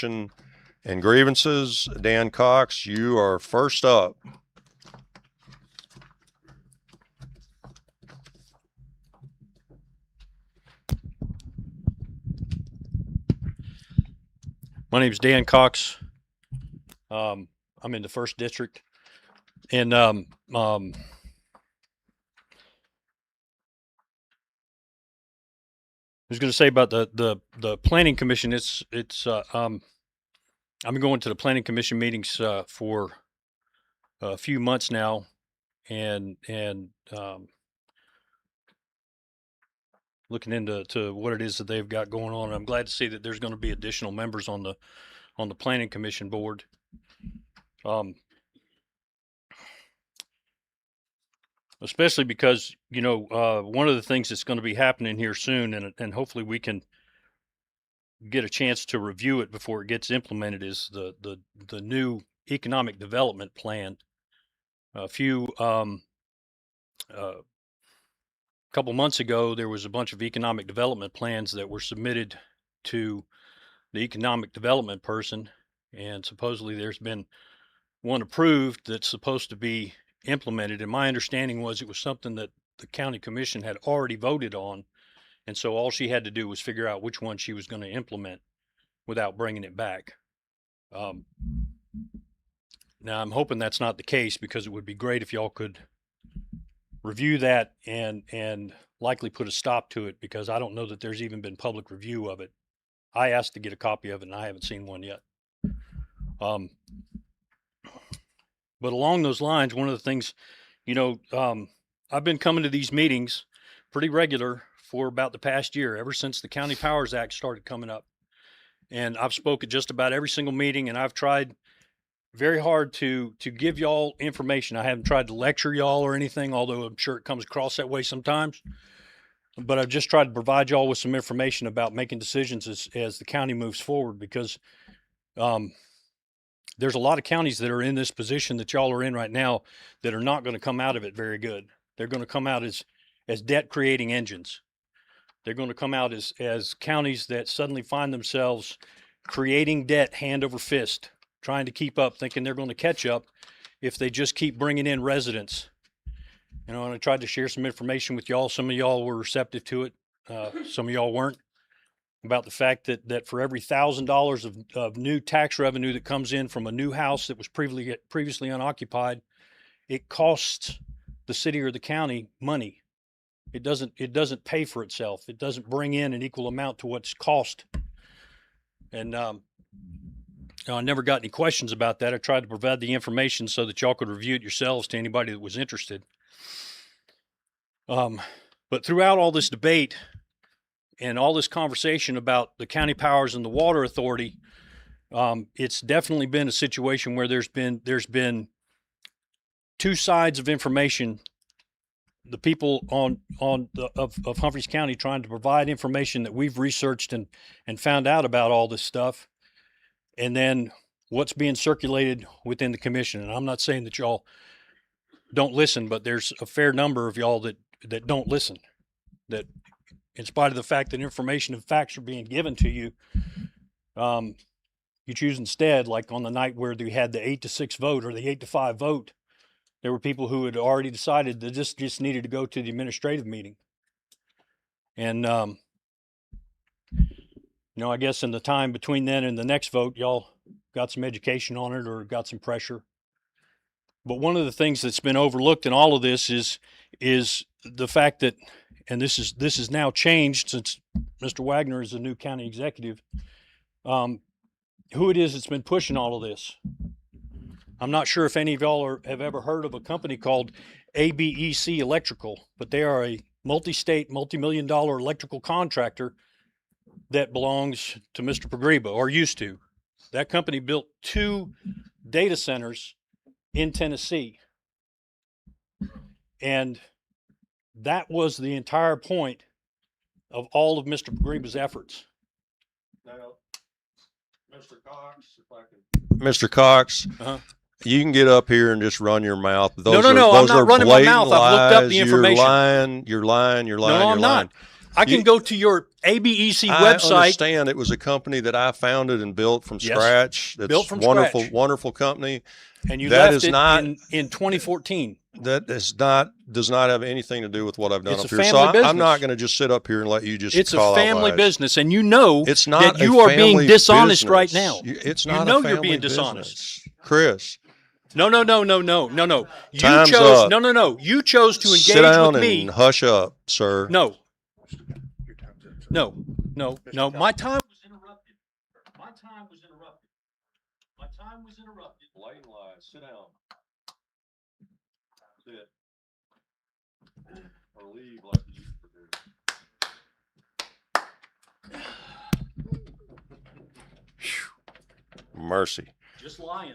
and grievances. Dan Cox, you are first up. My name is Dan Cox. I'm in the 1st District, and I was going to say about the Planning Commission. I've been going to the Planning Commission meetings for a few months now, and looking into what it is that they've got going on. I'm glad to see that there's going to be additional members on the Planning Commission board. Especially because, one of the things that's going to be happening here soon, and hopefully we can get a chance to review it before it gets implemented, is the new economic development plan. A couple months ago, there was a bunch of economic development plans that were submitted to the economic development person, and supposedly there's been one approved that's supposed to be implemented. And my understanding was it was something that the county commission had already voted on, and so all she had to do was figure out which one she was going to implement without bringing it back. Now I'm hoping that's not the case, because it would be great if y'all could review that and likely put a stop to it, because I don't know that there's even been public review of it. I asked to get a copy of it, and I haven't seen one yet. But along those lines, one of the things, I've been coming to these meetings pretty regular for about the past year, ever since the County Powers Act started coming up. And I've spoken just about every single meeting, and I've tried very hard to give y'all information. I haven't tried to lecture y'all or anything, although I'm sure it comes across that way sometimes. But I've just tried to provide y'all with some information about making decisions as the county moves forward, because there's a lot of counties that are in this position that y'all are in right now that are not going to come out of it very good. They're going to come out as debt creating engines. They're going to come out as counties that suddenly find themselves creating debt hand over fist, trying to keep up, thinking they're going to catch up if they just keep bringing in residents. And I tried to share some information with y'all. Some of y'all were receptive to it. Some of y'all weren't, about the fact that for every $1,000 of new tax revenue that comes in from a new house that was previously unoccupied, it costs the city or the county money. It doesn't pay for itself. It doesn't bring in an equal amount to what's cost. And I never got any questions about that. I tried to provide the information so that y'all could review it yourselves, to anybody that was interested. But throughout all this debate and all this conversation about the county powers and the water authority, it's definitely been a situation where there's been two sides of information. The people of Humphreys County trying to provide information that we've researched and found out about all this stuff, and then what's being circulated within the commission. And I'm not saying that y'all don't listen, but there's a fair number of y'all that don't listen, that in spite of the fact that information and facts are being given to you, you choose instead, like on the night where they had the 8-6 vote or the 8-5 vote, there were people who had already decided that this just needed to go to the administrative meeting. And, I guess in the time between then and the next vote, y'all got some education on it or got some pressure. But one of the things that's been overlooked in all of this is the fact that, and this is now changed since Mr. Wagner is the new county executive, who it is that's been pushing all of this. I'm not sure if any of y'all have ever heard of a company called ABEC Electrical, but they are a multi-state, multi-million-dollar electrical contractor that belongs to Mr. Pogriba, or used to. That company built 2 data centers in Tennessee. And that was the entire point of all of Mr. Pogriba's efforts. Now, Mr. Cox, if I can. Mr. Cox, you can get up here and just run your mouth. No, I'm not running my mouth. I've looked up the information. You're lying. No, I'm not. I can You- go to your ABEC I website. understand it was a company that I founded and built from Yes. scratch. That's Built from wonderful, scratch. wonderful company. And you That left is it not- in 2014. That is not does not have anything to do with what I've done It's up a here. So family I'm not business. going to just sit up here and let you just It's call a out family lies. business, and you know It's not that a you are being family dishonest business. right now. It's You not know a you're family being dishonest. business. Chris. No. You Time's chose up. no. You chose to engage Sit down with me. and hush up, sir. No. My time was interrupted. My time was interrupted. My time was interrupted. Blatant lies. Sit down. Sit. Or leave like you used to do. Mercy. Just lying.